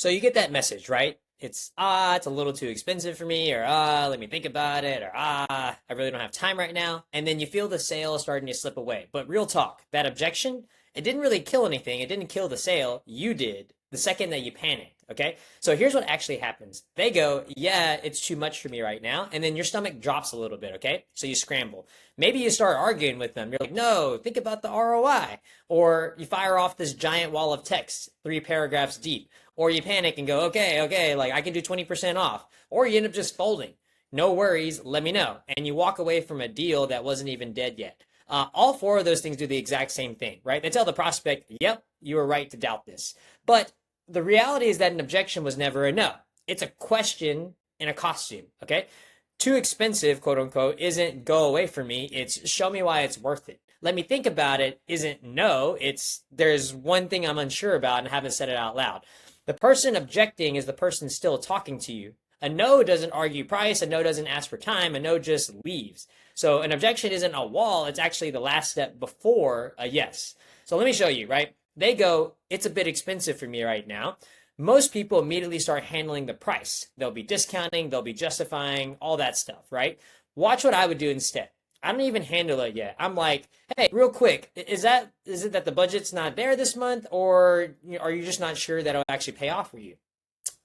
So you get that message, right? It's a little too expensive for me, or let me think about it, or I really don't have time right now. And then you feel the sale starting to slip away. But real talk, that objection, it didn't really kill anything. It didn't kill the sale. You did the second that you panicked. Okay. So here's what actually happens. They go, yeah, it's too much for me right now. And then your stomach drops a little bit. Okay. So you scramble. Maybe you start arguing with them. You're like, no, think about the ROI. Or you fire off this giant wall of text, 3 paragraphs deep. Or you panic and go, okay, like I can do 20% off. Or you end up just folding. No worries, let me know. And you walk away from a deal that wasn't even dead yet. All four of those things do the exact same thing, right? They tell the prospect, yep, you were right to doubt this. But the reality is that an objection was never a no. It's a question in a costume, okay? Too expensive, quote unquote, isn't go away from me. It's show me why it's worth it. Let me think about it isn't no. It's there's one thing I'm unsure about and haven't said it out loud. The person objecting is the person still talking to you. A no doesn't argue price. A no doesn't ask for time. A no just leaves. So an objection isn't a wall. It's actually the last step before a yes. So let me show you, right? They go, it's a bit expensive for me right now. Most people immediately start handling the price. They'll be discounting, they'll be justifying, all that stuff, right? Watch what I would do instead. I don't even handle it yet. I'm like, hey, real quick, is it that the budget's not there this month, or are you just not sure that it'll actually pay off for you?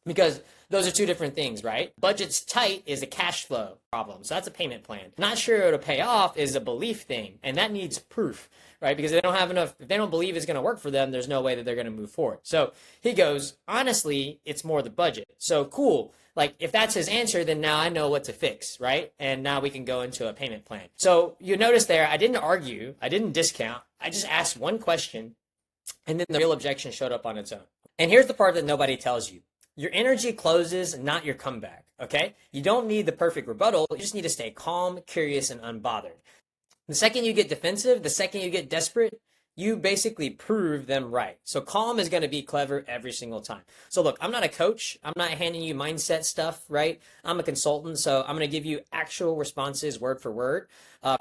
Because those are two different things, right? Budget's tight is a cash flow problem. So that's a payment plan. Not sure it'll pay off is a belief thing. And that needs proof, right? Because they don't have enough, if they don't believe it's going to work for them, there's no way that they're going to move forward. So he goes, honestly, it's more the budget. So cool. Like if that's his answer, then now I know what to fix, right? And now we can go into a payment plan. So you notice there, I didn't argue. I didn't discount. I just asked one question, and then the real objection showed up on its own. And here's the part that nobody tells you. Your energy closes, not your comeback, okay? You don't need the perfect rebuttal. You just need to stay calm, curious, and unbothered. The second you get defensive, the second you get desperate, you basically prove them right. So calm is going to be clever every single time. So look, I'm not a coach. I'm not handing you mindset stuff, right? I'm a consultant, so I'm going to give you actual responses word for word.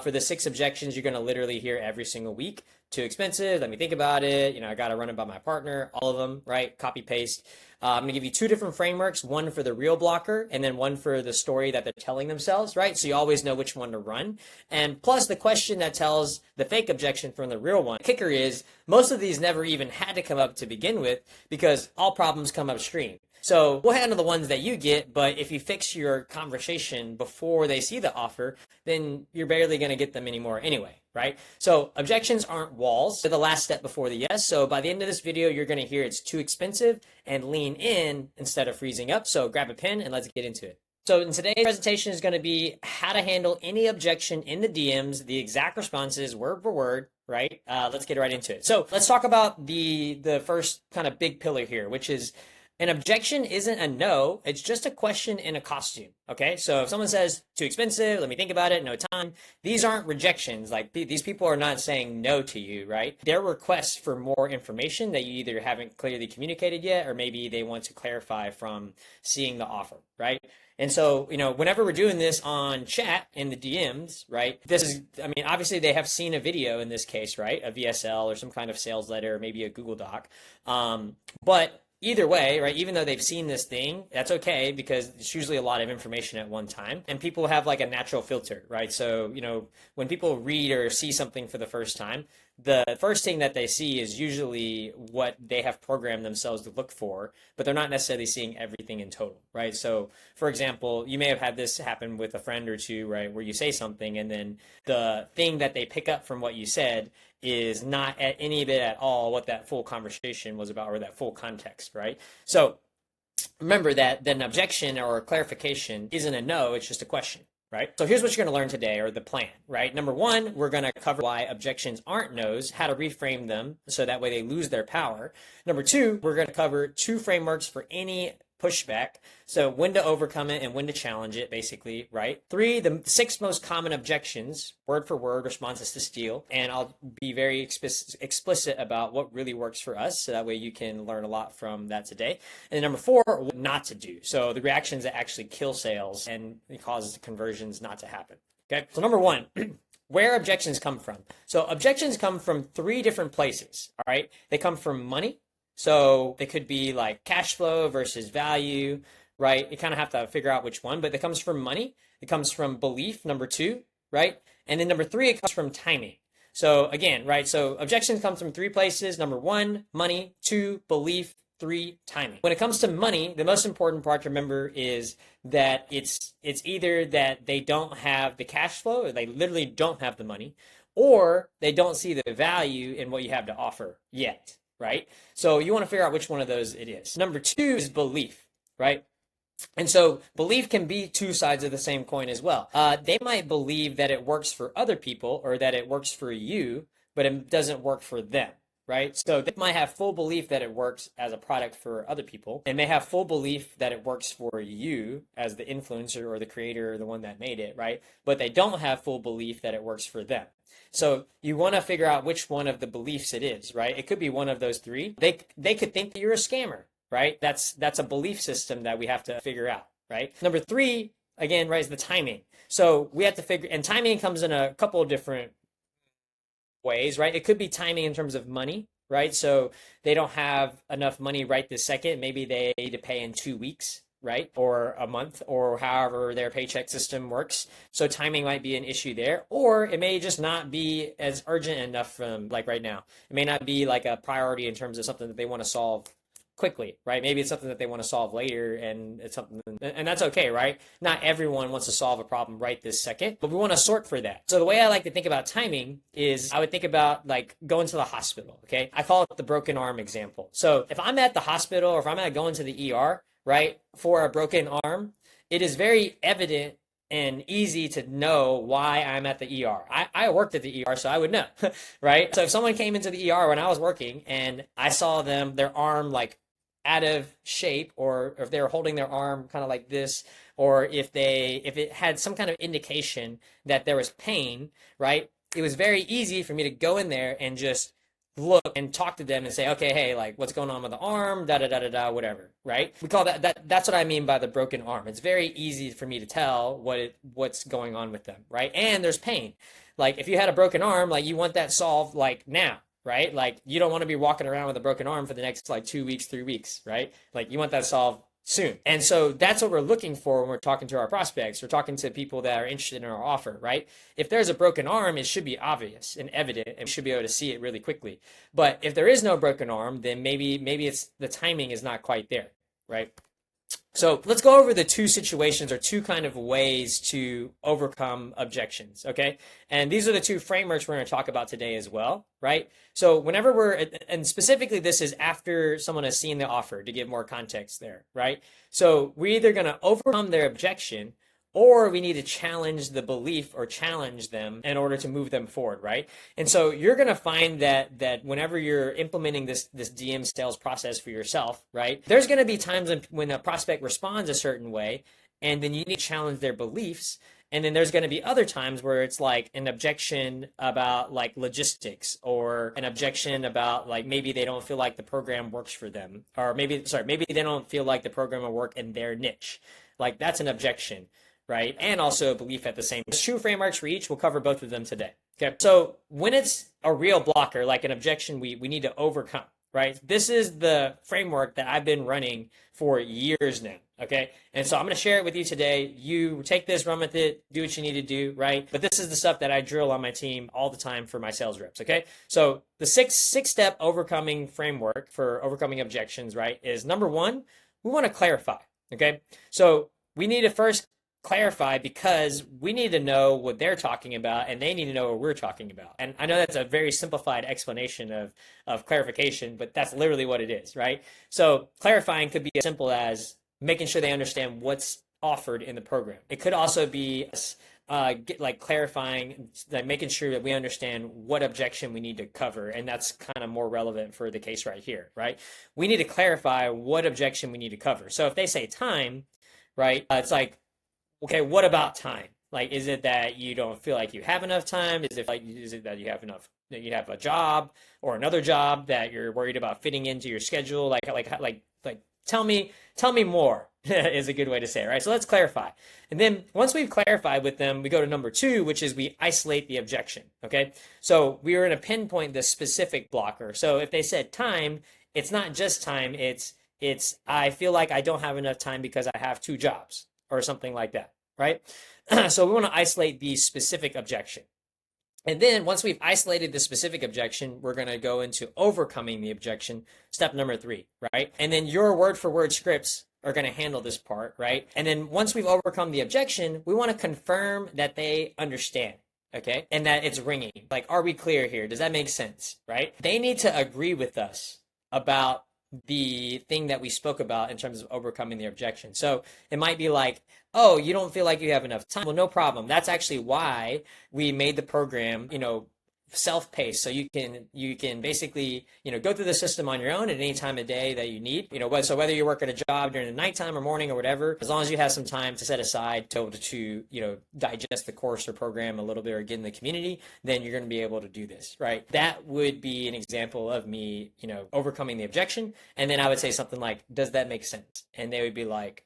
For the 6 objections, you're going to literally hear every single week. Too expensive, let me think about it. I got to run it by my partner, all of them, right? Copy, paste. I'm going to give you 2 different frameworks, one for the real blocker and then one for the story that they're telling themselves, right? So you always know which one to run. And plus the question that tells the fake objection from the real one. The kicker is most of these never even had to come up to begin with because all problems come upstream. So we'll handle the ones that you get, but if you fix your conversation before they see the offer, then you're barely going to get them anymore anyway, right? So objections aren't walls. They're the last step before the yes. So by the end of this video, you're going to hear it's too expensive and lean in instead of freezing up. So grab a pen and let's get into it. So in today's presentation is going to be how to handle any objection in the DMs, the exact responses word for word, right? Let's get right into it. So let's talk about the first kind of big pillar here, which is an objection isn't a no, it's just a question in a costume, okay? So if someone says, too expensive, let me think about it, no time, these aren't rejections. Like these people are not saying no to you, right? They're requests for more information that you either haven't clearly communicated yet, or maybe they want to clarify from seeing the offer, right? And so, whenever we're doing this on chat in the DMs, right, obviously they have seen a video in this case, right? A VSL or some kind of sales letter, maybe a Google Doc. But either way, right, even though they've seen this thing, that's okay because it's usually a lot of information at one time. And people have like a natural filter, right? So, when people read or see something for the first time, the first thing that they see is usually what they have programmed themselves to look for, but they're not necessarily seeing everything in total, right? So, for example, you may have had this happen with a friend or two, right, where you say something and then the thing that they pick up from what you said is not at any bit at all what that full conversation was about or that full context, right? So remember that an objection or a clarification isn't a no, it's just a question, right? So here's what you're going to learn today, or the plan, right? Number 1, we're going to cover why objections aren't no's, how to reframe them so that way they lose their power. Number 2, we're going to cover 2 frameworks for any pushback. So when to overcome it and when to challenge it, basically, right? 3, the 6 most common objections, word for word, responses to steal. And I'll be very explicit about what really works for us. So that way you can learn a lot from that today. And then number 4, what not to do. So the reactions that actually kill sales and causes the conversions not to happen. Okay. So number 1, where objections come from. So objections come from 3 different places. All right. They come from money, So it could be like cash flow versus value, right? You kind of have to figure out which one, but it comes from money. It comes from belief, number two, right? And then number three, it comes from timing. So again, right? So objections come from three places. Number one, money. Two, belief. Three, timing. When it comes to money, the most important part to remember is that it's either that they don't have the cash flow, or they literally don't have the money, or they don't see the value in what you have to offer yet, right? So you want to figure out which one of those it is. Number two is belief, right? And so belief can be two sides of the same coin as well. They might believe that it works for other people or that it works for you, but it doesn't work for them, right? So they might have full belief that it works as a product for other people, and may have full belief that it works for you as the influencer or the creator or the one that made it, right? But they don't have full belief that it works for them. So you want to figure out which one of the beliefs it is, right? It could be one of those three. They could think that you're a scammer, right? That's a belief system that we have to figure out, right? Number three, again, right, is the timing. So we have to figure, and timing comes in a couple of different ways, right? It could be timing in terms of money, right? So they don't have enough money right this second. Maybe they need to pay in 2 weeks, right? Or a month, or however their paycheck system works. So timing might be an issue there, or it may just not be as urgent enough from like right now. It may not be like a priority in terms of something that they want to solve quickly, right? Maybe it's something that they want to solve later, and it's something, and that's okay, right? Not everyone wants to solve a problem right this second, but we want to sort for that. So the way I like to think about timing is I would think about like going to the hospital, okay? I call it the broken arm example. So if I'm at the hospital, or if I'm going to the ER, right, for a broken arm, it is very evident and easy to know why I'm at the ER. I worked at the ER, so I would know, right? So if someone came into the ER when I was working and I saw their arm like out of shape, or if they were holding their arm kind of like this, or if it had some kind of indication that there was pain, right? It was very easy for me to go in there and just look and talk to them and say, okay, hey, like what's going on with the arm, da da da da da, whatever, right? We call that's what I mean by the broken arm. It's very easy for me to tell what's going on with them, right? And there's pain. Like if you had a broken arm, like you want that solved like now, right? Like you don't want to be walking around with a broken arm for the next like 2 weeks, 3 weeks, right? Like you want that solved soon. And so that's what we're looking for when we're talking to our prospects. We're talking to people that are interested in our offer, right? If there's a broken arm, it should be obvious and evident, and we should be able to see it really quickly. But if there is no broken arm, then maybe it's the timing is not quite there, right? So let's go over the two situations, or two kind of ways to overcome objections, okay? And these are the two frameworks we're going to talk about today as well, right? So whenever and specifically this is after someone has seen the offer, to give more context there, right? So we're either going to overcome their objection, or we need to challenge the belief or challenge them in order to move them forward, right? And so you're going to find that whenever you're implementing this DM sales process for yourself, right, there's going to be times when a prospect responds a certain way, and then you need to challenge their beliefs. And then there's going to be other times where it's like an objection about like logistics, or an objection about like maybe they don't feel like the program works for them, or maybe they don't feel like the program will work in their niche. Like that's an objection, right? And also a belief at the same. There's two frameworks for each. We'll cover both of them today. Okay. So when it's a real blocker, like an objection we need to overcome, right? This is the framework that I've been running for years now. Okay. And so I'm going to share it with you today. You take this, run with it, do what you need to do, right? But this is the stuff that I drill on my team all the time for my sales reps. Okay. So the six-step overcoming framework for overcoming objections, right, is number one, we want to clarify. Okay. So we need to first clarify, because we need to know what they're talking about, and they need to know what we're talking about. And I know that's a very simplified explanation of clarification, but that's literally what it is, right? So clarifying could be as simple as making sure they understand what's offered in the program. It could also be clarifying, like making sure that we understand what objection we need to cover, and that's kind of more relevant for the case right here, right? We need to clarify what objection we need to cover. So if they say time, right, it's like, okay, what about time? Like, is it that you don't feel like you have enough time? Is it that you have enough, that you have a job or another job that you're worried about fitting into your schedule? Like, tell me more is a good way to say it, right? So let's clarify. And then once we've clarified with them, we go to number two, which is we isolate the objection, okay? So we are going to pinpoint the specific blocker. So if they said time, it's not just time, it's I feel like I don't have enough time because I have two jobs or something like that, right? So we want to isolate the specific objection. And then once we've isolated the specific objection, we're going to go into overcoming the objection, step number 3, right? And then your word for word scripts are going to handle this part, right? And then once we've overcome the objection, we want to confirm that they understand, okay? And that it's ringing. Like, are we clear here? Does that make sense, right? They need to agree with us about the thing that we spoke about in terms of overcoming the objection. So it might be like, oh, you don't feel like you have enough time. Well, no problem. That's actually why we made the program, self-paced. So you can basically, go through the system on your own at any time of day that you need. So whether you're working a job during the nighttime or morning or whatever, as long as you have some time to set aside to digest the course or program a little bit or get in the community, then you're going to be able to do this, right? That would be an example of me, overcoming the objection. And then I would say something like, does that make sense? And they would be like,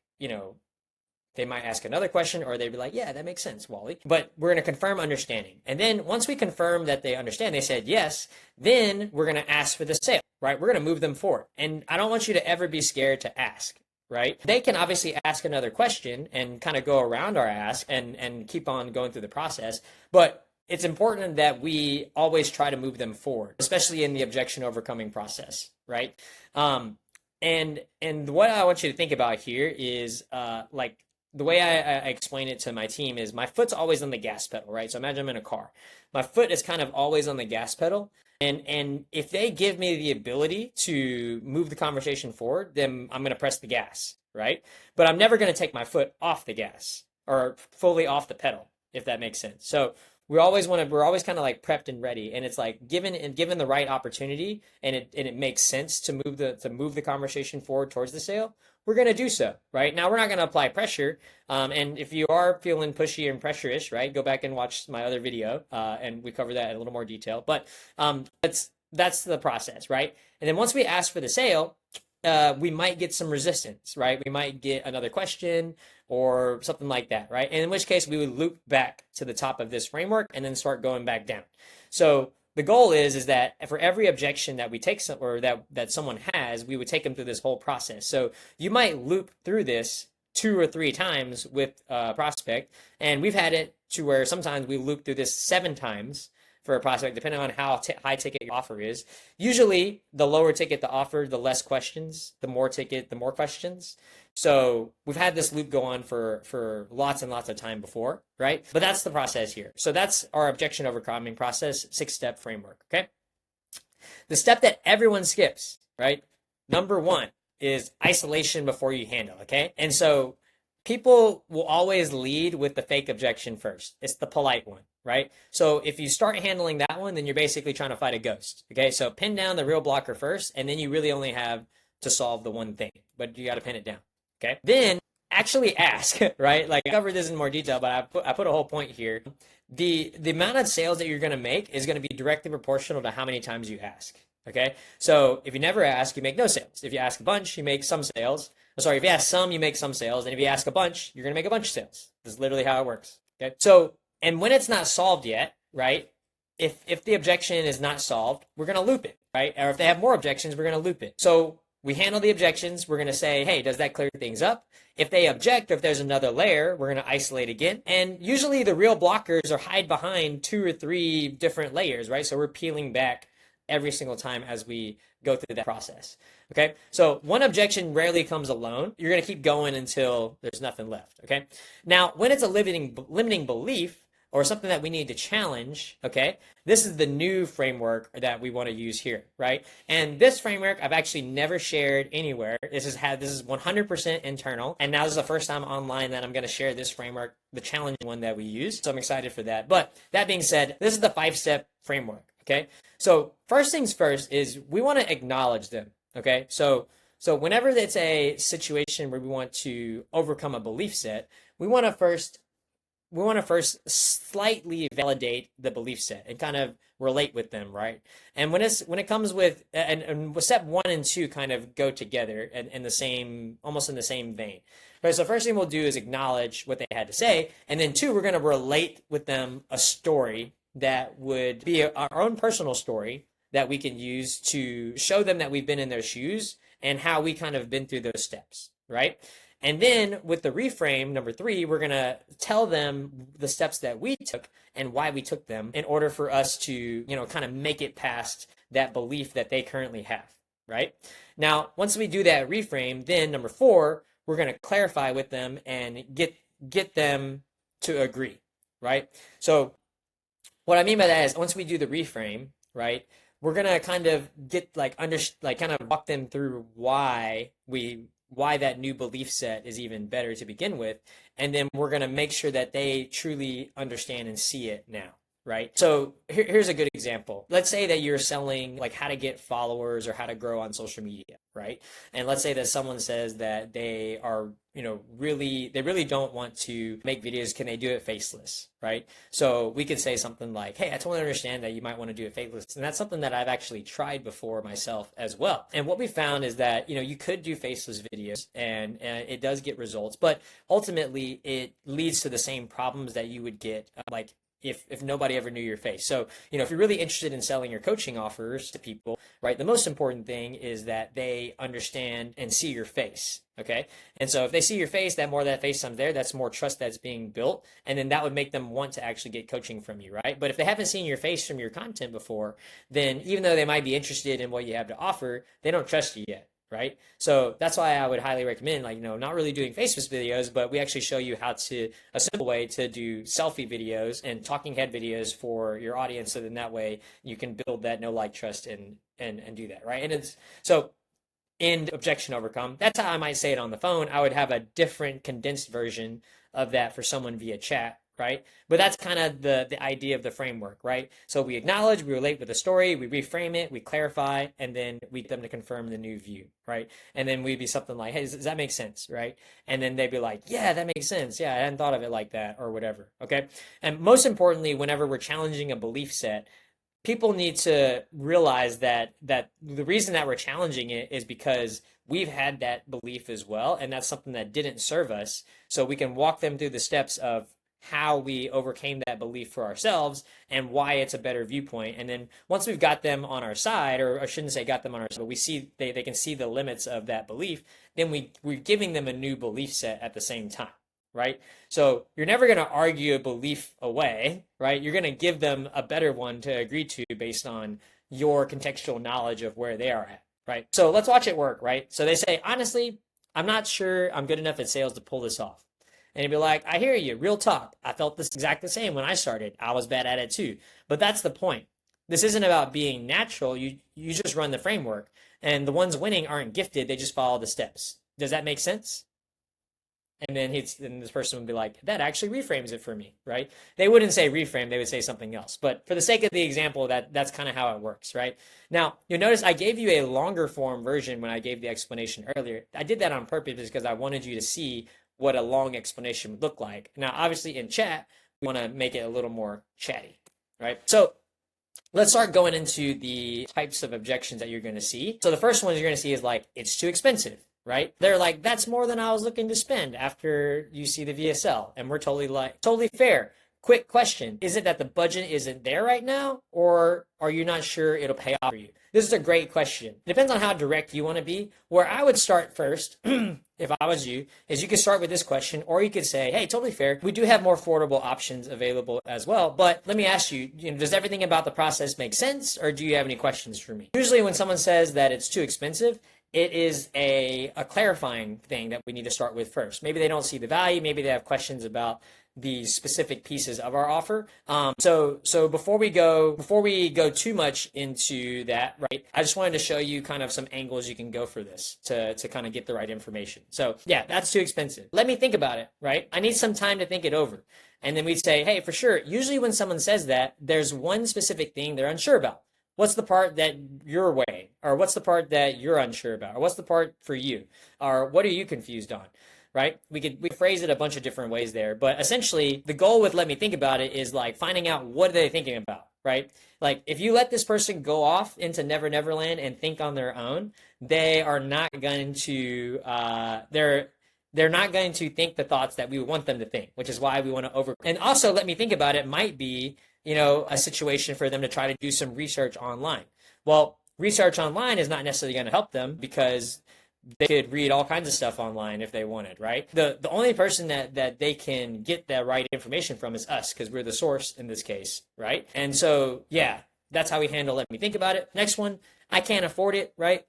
they might ask another question, or they'd be like, yeah, that makes sense, Wally. But we're going to confirm understanding. And then once we confirm that they understand, they said yes, then we're going to ask for the sale, right? We're going to move them forward. And I don't want you to ever be scared to ask, right? They can obviously ask another question and kind of go around our ask and keep on going through the process. But it's important that we always try to move them forward, especially in the objection overcoming process, right? And what I want you to think about here is the way I explain it to my team is my foot's always on the gas pedal, right? So imagine I'm in a car. My foot is kind of always on the gas pedal. And if they give me the ability to move the conversation forward, then I'm going to press the gas, right? But I'm never going to take my foot off the gas or fully off the pedal, if that makes sense. So we're always kind of like prepped and ready. And it's like given the right opportunity and it makes sense to move the conversation forward towards the sale, we're going to do so, right? Now, we're not going to apply pressure. And if you are feeling pushy and pressure-ish, right, go back and watch my other video, and we cover that in a little more detail. But that's the process, right? And then once we ask for the sale, we might get some resistance, right? We might get another question or something like that, right? And in which case, we would loop back to the top of this framework and then start going back down. So the goal is that for every objection that we take or that someone has, we would take them through this whole process. So you might loop through this 2 or 3 times with a prospect, and we've had it to where sometimes we loop through this 7 times for a prospect, depending on how high ticket your offer is. Usually, the lower ticket the offer, the less questions. The more ticket, the more questions. So we've had this loop go on for lots and lots of time before, right? But that's the process here. So that's our objection overcoming process, 6-step framework, okay? The step that everyone skips, right? Number 1 is isolation before you handle, okay? And so people will always lead with the fake objection first. It's the polite one, right? So if you start handling that one, then you're basically trying to fight a ghost, okay? So pin down the real blocker first, and then you really only have to solve the one thing, but you got to pin it down, okay? Then actually ask, right? Like I covered this in more detail, but I put a whole point here. The amount of sales that you're going to make is going to be directly proportional to how many times you ask, okay? So if you never ask, you make no sales. If you ask a bunch, you make some sales. Sorry, if you ask some, you make some sales. And if you ask a bunch, you're going to make a bunch of sales. This is literally how it works, okay? So, and when it's not solved yet, right? If the objection is not solved, we're going to loop it, right? Or if they have more objections, we're going to loop it. So we handle the objections. We're going to say, hey, does that clear things up? If they object, or if there's another layer, we're going to isolate again. And usually the real blockers are hide behind 2 or 3 different layers, right? So we're peeling back every single time as we go through that process, okay? So one objection rarely comes alone. You're going to keep going until there's nothing left, okay? Now, when it's a limiting belief or something that we need to challenge, okay, this is the new framework that we want to use here, right? And this framework I've actually never shared anywhere. This is 100% internal, and now this is the first time online that I'm going to share this framework, the challenging one that we use. So I'm excited for that. But that being said, this is the 5-step framework, okay? So first things first is we want to acknowledge them, okay? So whenever it's a situation where we want to overcome a belief set, we want to first slightly validate the belief set and kind of relate with them, right? And when it comes with and step 1 and 2 kind of go together and almost in the same vein, right? So first thing we'll do is acknowledge what they had to say, and then 2, we're going to relate with them a story that would be our own personal story that we can use to show them that we've been in their shoes and how we kind of been through those steps, right? And then with the reframe, number 3, we're going to tell them the steps that we took and why we took them in order for us to, kind of make it past that belief that they currently have, right? Now, once we do that reframe, then number 4, we're going to clarify with them and get them to agree, right? So what I mean by that is once we do the reframe, right, we're going to kind of get kind of walk them through why that new belief set is even better to begin with. And then we're going to make sure that they truly understand and see it now, right? So here's a good example. Let's say that you're selling like how to get followers or how to grow on social media, right? And let's say that someone says that they are, they really don't want to make videos. Can they do it faceless, right? So we could say something like, hey, I totally understand that you might want to do it faceless. And that's something that I've actually tried before myself as well. And what we found is that, you could do faceless videos and it does get results, but ultimately it leads to the same problems that you would get if nobody ever knew your face. So, if you're really interested in selling your coaching offers to people, right, the most important thing is that they understand and see your face, okay? And so if they see your face, that more that face times there, that's more trust that's being built, and then that would make them want to actually get coaching from you, right? But if they haven't seen your face from your content before, then even though they might be interested in what you have to offer, they don't trust you yet. Right? So that's why I would highly recommend, not really doing faceless videos, but we actually show you a simple way to do selfie videos and talking head videos for your audience. So then that way you can build that know, like, trust and do that. Right. And it's so in Objection Overcome, that's how I might say it on the phone. I would have a different condensed version of that for someone via chat. Right? But that's kind of the idea of the framework, right? So we acknowledge, we relate with the story, we reframe it, we clarify, and then we get them to confirm the new view, right? And then we'd be something like, hey, does that make sense, right? And then they'd be like, yeah, that makes sense. Yeah, I hadn't thought of it like that, or whatever, okay? And most importantly, whenever we're challenging a belief set, people need to realize that the reason that we're challenging it is because we've had that belief as well, and that's something that didn't serve us. So we can walk them through the steps of how we overcame that belief for ourselves and why it's a better viewpoint. And then once we've got them on our side, or I shouldn't say got them on our side, but we see they can see the limits of that belief, then we're giving them a new belief set at the same time, right? So you're never going to argue a belief away, right? You're going to give them a better one to agree to based on your contextual knowledge of where they are at, right? So let's watch it work, right? So they say, honestly, I'm not sure I'm good enough at sales to pull this off. And he'd be like, I hear you, real talk. I felt this exact the same when I started. I was bad at it too. But that's the point. This isn't about being natural. You just run the framework. And the ones winning aren't gifted. They just follow the steps. Does that make sense? And then this person would be like, that actually reframes it for me, right? They wouldn't say reframe. They would say something else. But for the sake of the example, that's kind of how it works, right? Now, you'll notice I gave you a longer form version when I gave the explanation earlier. I did that on purpose because I wanted you to see what a long explanation would look like. Now, obviously in chat, we want to make it a little more chatty, right? So let's start going into the types of objections that you're going to see. So the first one you're going to see is like, it's too expensive, right? They're like, that's more than I was looking to spend after you see the VSL. And we're totally fair. Quick question. Is it that the budget isn't there right now, or are you not sure it'll pay off for you? This is a great question. It depends on how direct you want to be. Where I would start first, if I was you, is you could start with this question, or you could say, hey, totally fair. We do have more affordable options available as well. But let me ask you, does everything about the process make sense, or do you have any questions for me? Usually when someone says that it's too expensive, it is a clarifying thing that we need to start with first. Maybe they don't see the value. Maybe they have questions about the specific pieces of our offer. So before we go too much into that, right, I just wanted to show you kind of some angles you can go for this to kind of get the right information. So yeah, that's too expensive. Let me think about it, right? I need some time to think it over. And then we'd say, hey, for sure. Usually when someone says that, there's one specific thing they're unsure about. What's the part that you're weighing? Or what's the part that you're unsure about? Or what's the part for you? Or what are you confused on? Right? We phrase it a bunch of different ways there, but essentially the goal with let me think about it is like finding out what are they thinking about, right? Like if you let this person go off into Never Never Land and think on their own, they are not going to they're not going to think the thoughts that we want them to think, which is why we want to and also let me think about it might be, a situation for them to try to do some research online. Well, research online is not necessarily going to help them because they could read all kinds of stuff online if they wanted, right? The only person that they can get that right information from is us because we're the source in this case, right? And so, yeah, that's how we handle let me think about it. Next one, I can't afford it, right?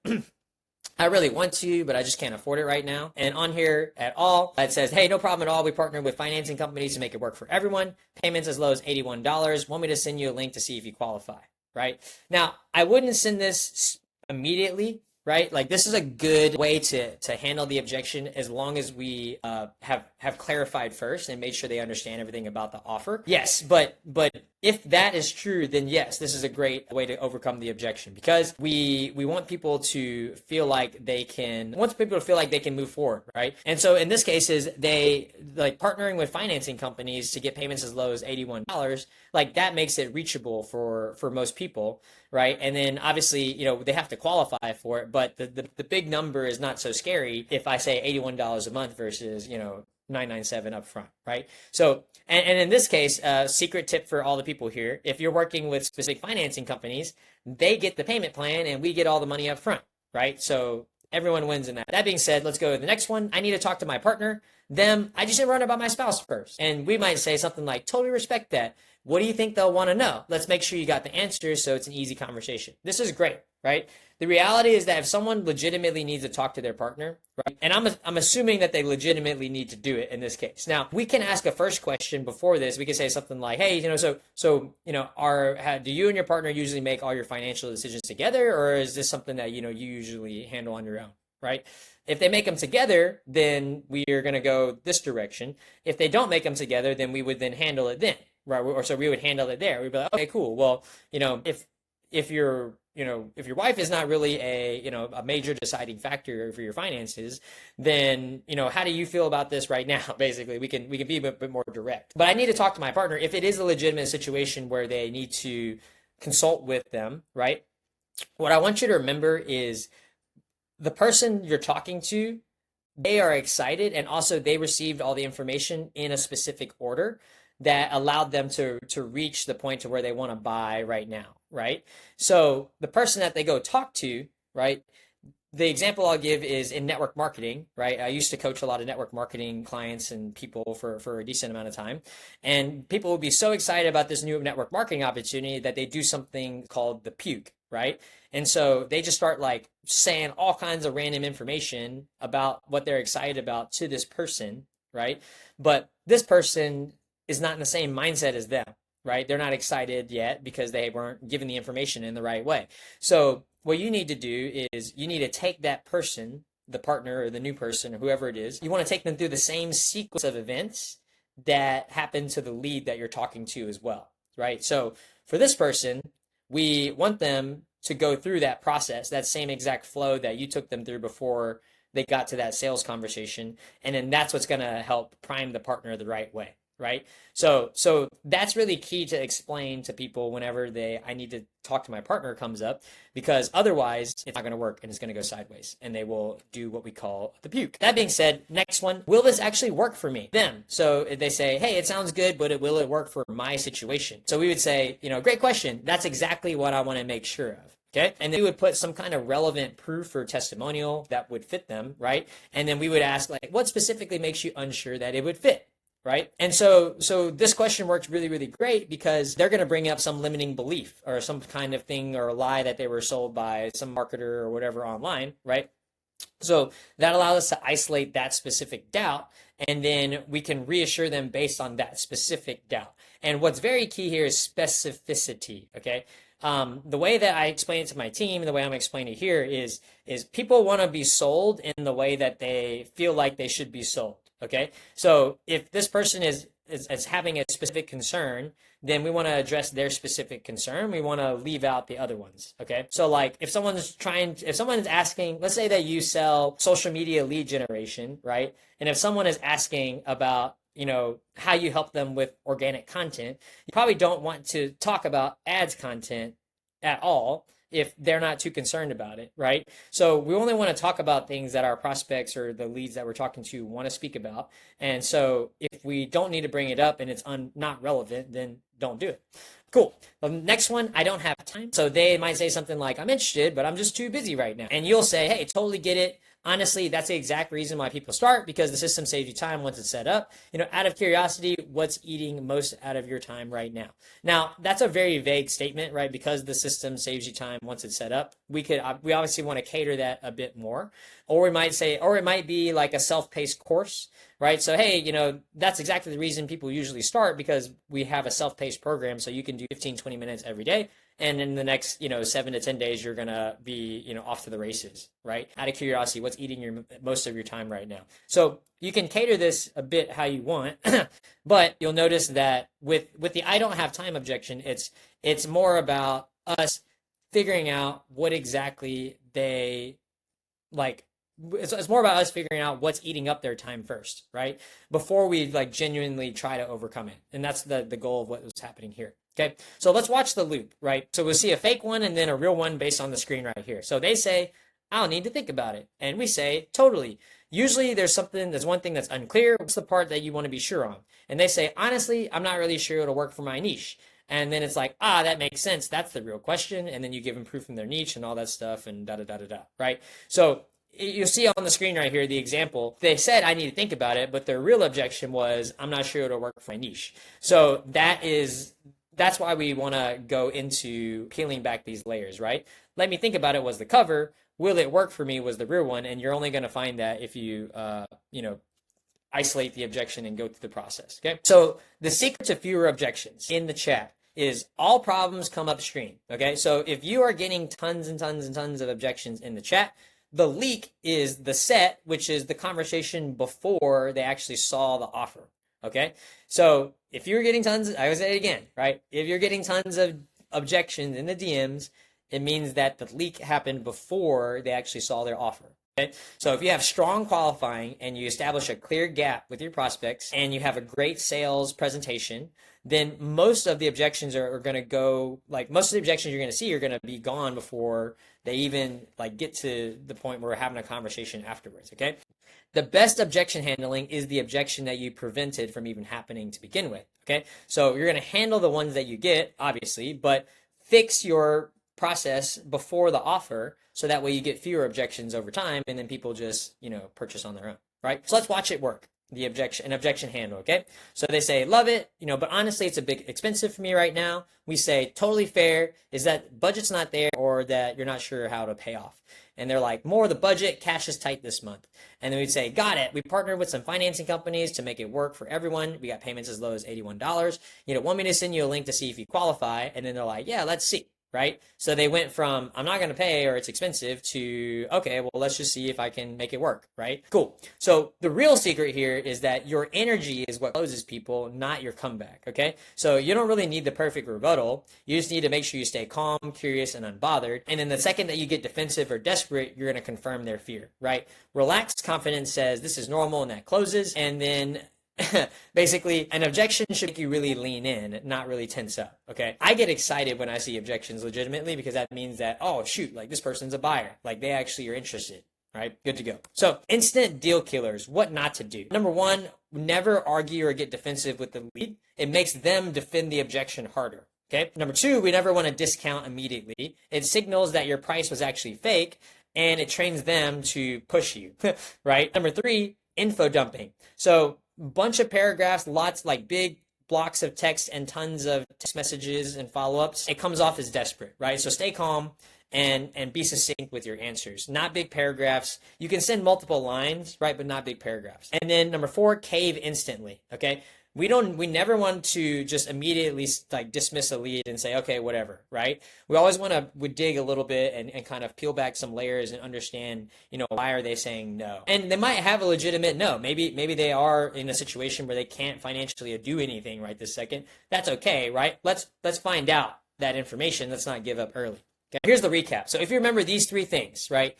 I really want to, but I just can't afford it right now. And on here at all, it says, hey, no problem at all. We partner with financing companies to make it work for everyone. Payments as low as $81. Want me to send you a link to see if you qualify, right? Now, I wouldn't send this immediately, right? Like this is a good way to handle the objection as long as we have clarified first and made sure they understand everything about the offer. Yes, but if that is true, then yes, this is a great way to overcome the objection because we want people to feel like they can move forward, right? And so in this case is they like partnering with financing companies to get payments as low as $81, like that makes it reachable for most people, right? And then obviously, they have to qualify for it, but the big number is not so scary if I say $81 a month versus, $997 up front, right? So, and in this case, secret tip for all the people here, if you're working with specific financing companies, they get the payment plan and we get all the money up front, right? So everyone wins in that. That being said, let's go to the next one. I need to talk to my partner. I just didn't run it by my spouse first. And we might say something like, totally respect that. What do you think they'll want to know? Let's make sure you got the answers so it's an easy conversation. This is great, right? The reality is that if someone legitimately needs to talk to their partner, right, and I'm assuming that they legitimately need to do it in this case. Now, we can ask a first question before this. We can say something like, hey, do you and your partner usually make all your financial decisions together, or is this something that, you usually handle on your own, right? If they make them together, then we are going to go this direction. If they don't make them together, then we would then handle it then, right? Or so we would handle it there. We'd be like, okay, cool. Well, if your wife is not really a major deciding factor for your finances, then, how do you feel about this right now? Basically, we can be a bit more direct. But I need to talk to my partner if it is a legitimate situation where they need to consult with them, right? What I want you to remember is the person you're talking to, they are excited and also they received all the information in a specific order that allowed them to reach the point to where they want to buy right now, right? So the person that they go talk to, right? The example I'll give is in network marketing, right? I used to coach a lot of network marketing clients and people for a decent amount of time. And people would be so excited about this new network marketing opportunity that they do something called the puke, right? And so they just start like saying all kinds of random information about what they're excited about to this person, right? But this person is not in the same mindset as them, right? They're not excited yet because they weren't given the information in the right way. So what you need to do is you need to take that person, the partner or the new person or whoever it is, you want to take them through the same sequence of events that happen to the lead that you're talking to as well, right? So for this person, we want them to go through that process, that same exact flow that you took them through before they got to that sales conversation. And then that's what's going to help prime the partner the right way. Right. So that's really key to explain to people whenever I need to talk to my partner comes up, because otherwise it's not going to work and it's going to go sideways and they will do what we call the puke. That being said, next one, will this actually work for me? Them. So they say, hey, it sounds good, but will it work for my situation? So we would say, great question. That's exactly what I want to make sure of. Okay. And then we would put some kind of relevant proof or testimonial that would fit them. Right. And then we would ask like, what specifically makes you unsure that it would fit? Right. And so this question works really, really great because they're going to bring up some limiting belief or some kind of thing or lie that they were sold by some marketer or whatever online. Right. So that allows us to isolate that specific doubt, and then we can reassure them based on that specific doubt. And what's very key here is specificity. Okay. The way that I explain it to my team, the way I'm explaining it here is people want to be sold in the way that they feel like they should be sold. Okay, so if this person is having a specific concern, then we want to address their specific concern. We want to leave out the other ones. Okay, so like if someone's asking, let's say that you sell social media lead generation, right? And if someone is asking about how you help them with organic content, you probably don't want to talk about ads content at all, if they're not too concerned about it, right? So we only want to talk about things that our prospects or the leads that we're talking to want to speak about. And so if we don't need to bring it up and it's not relevant, then don't do it. Cool. The next one, I don't have time. So they might say something like, I'm interested, but I'm just too busy right now. And you'll say, hey, totally get it. Honestly, that's the exact reason why people start, because the system saves you time once it's set up. Out of curiosity, what's eating most out of your time right now? Now, that's a very vague statement, right? Because the system saves you time once it's set up. We obviously want to cater that a bit more. Or we might say, or it might be like a self-paced course, right? So, hey, that's exactly the reason people usually start, because we have a self-paced program. So you can do 15, 20 minutes every day. And in the next, 7 to 10 days, you're going to be, off to the races, right? Out of curiosity, what's eating most of your time right now? So you can cater this a bit how you want, but you'll notice that with the I don't have time objection, it's more about us figuring out what exactly they like. It's more about us figuring out what's eating up their time first, right? Before we genuinely try to overcome it. And that's the goal of what was happening here. Okay, so let's watch the loop, right? So we'll see a fake one and then a real one based on the screen right here. So they say, I'll need to think about it. And we say, totally. Usually there's one thing that's unclear. What's the part that you want to be sure on? And they say, honestly, I'm not really sure it'll work for my niche. And then it's like, that makes sense. That's the real question. And then you give them proof in their niche and all that stuff and da-da-da-da-da, right? So you'll see on the screen right here, the example, they said, I need to think about it, but their real objection was, I'm not sure it'll work for my niche. So that's why we want to go into peeling back these layers, right? Let me think about it was the cover. Will it work for me was the real one. And you're only going to find that if you, isolate the objection and go through the process. Okay. So the secret to fewer objections in the chat is all problems come upstream. Okay. So if you are getting tons and tons and tons of objections in the chat, the leak is the set, which is the conversation before they actually saw the offer. Okay. So if you're getting tons, I will say it again, right? If you're getting tons of objections in the DMs, it means that the leak happened before they actually saw their offer. Okay? So if you have strong qualifying and you establish a clear gap with your prospects and you have a great sales presentation, then most of the objections are going to go, most of the objections you're going to see are going to be gone before they even get to the point where we're having a conversation afterwards. Okay. The best objection handling is the objection that you prevented from even happening to begin with. Okay. So you're going to handle the ones that you get, obviously, but fix your process before the offer so that way you get fewer objections over time and then people just, purchase on their own. Right. So let's watch it work. An objection handle. Okay. So they say, love it, but honestly, it's a bit expensive for me right now. We say, totally fair. Is that budget's not there or that you're not sure how to pay off? And they're like, more the budget, cash is tight this month. And then we'd say, got it. We partnered with some financing companies to make it work for everyone. We got payments as low as $81. Want me to send you a link to see if you qualify? And then they're like, yeah, let's see. Right? So they went from, I'm not going to pay or it's expensive to, okay, well, let's just see if I can make it work. Right? Cool. So the real secret here is that your energy is what closes people, not your comeback. Okay? So you don't really need the perfect rebuttal. You just need to make sure you stay calm, curious, and unbothered. And then the second that you get defensive or desperate, you're going to confirm their fear. Right? Relaxed confidence says this is normal and that closes. And then basically, an objection should make you really lean in, not really tense up, okay? I get excited when I see objections legitimately because that means that, oh, shoot, this person's a buyer. They actually are interested, right? Good to go. So, instant deal killers, what not to do. Number one, never argue or get defensive with the lead. It makes them defend the objection harder, okay? Number two, we never want to discount immediately. It signals that your price was actually fake, and it trains them to push you, right? Number three, info dumping. So, bunch of paragraphs, lots big blocks of text and tons of text messages and follow-ups. It comes off as desperate, right? So stay calm and be succinct with your answers. Not big paragraphs. You can send multiple lines, right? But not big paragraphs. And then number four, cave instantly, okay? We never want to just immediately dismiss a lead and say, okay, whatever, right? We always want to dig a little bit and kind of peel back some layers and understand, why are they saying no? And they might have a legitimate no. Maybe they are in a situation where they can't financially do anything right this second. That's okay, right? Let's find out that information. Let's not give up early. Okay? Here's the recap. So if you remember these three things, right?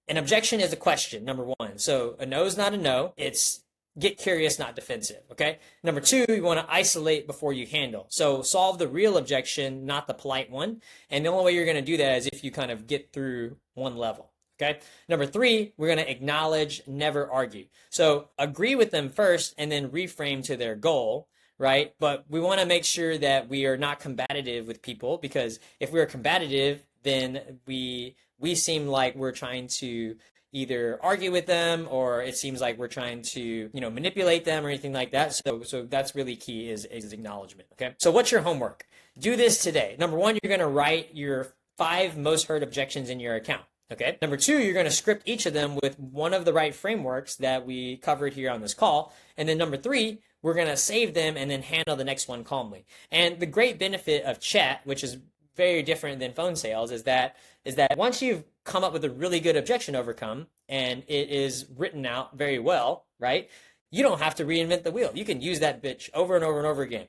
An objection is a question, number one. So a no is not a no. It's get curious, not defensive. Okay. Number two, you want to isolate before you handle. So solve the real objection, not the polite one. And the only way you're going to do that is if you kind of get through one level. Okay. Number three, we're going to acknowledge, never argue. So agree with them first and then reframe to their goal, right? But we want to make sure that we are not combative with people, because if we're combative, then we seem like we're trying to either argue with them, or it seems like we're trying to, manipulate them or anything like that. So that's really key is acknowledgement. Okay. So what's your homework? Do this today. Number one, you're going to write your 5 most heard objections in your account. Okay. Number two, you're going to script each of them with one of the right frameworks that we covered here on this call. And then number three, we're going to save them and then handle the next one calmly. And the great benefit of chat, which is very different than phone sales, is that once you've come up with a really good objection to overcome and it is written out very well, right? You don't have to reinvent the wheel. You can use that bitch over and over and over again,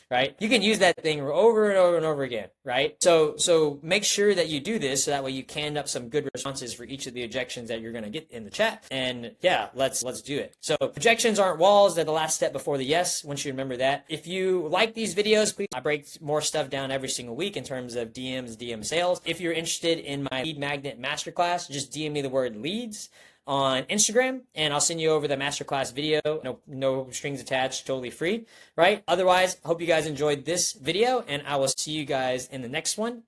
right? You can use that thing over and over and over again, right? So make sure that you do this so that way you can up some good responses for each of the objections that you're going to get in the chat. And yeah, let's do it. So objections aren't walls. They're the last step before the yes. Once you remember that. If you like these videos, please, I break more stuff down every single week in terms of DM sales. If you're interested in my lead magnet masterclass, just DM me the word leads on Instagram, and I'll send you over the masterclass video. No strings attached, totally free, right? Otherwise, hope you guys enjoyed this video, and I will see you guys in the next one.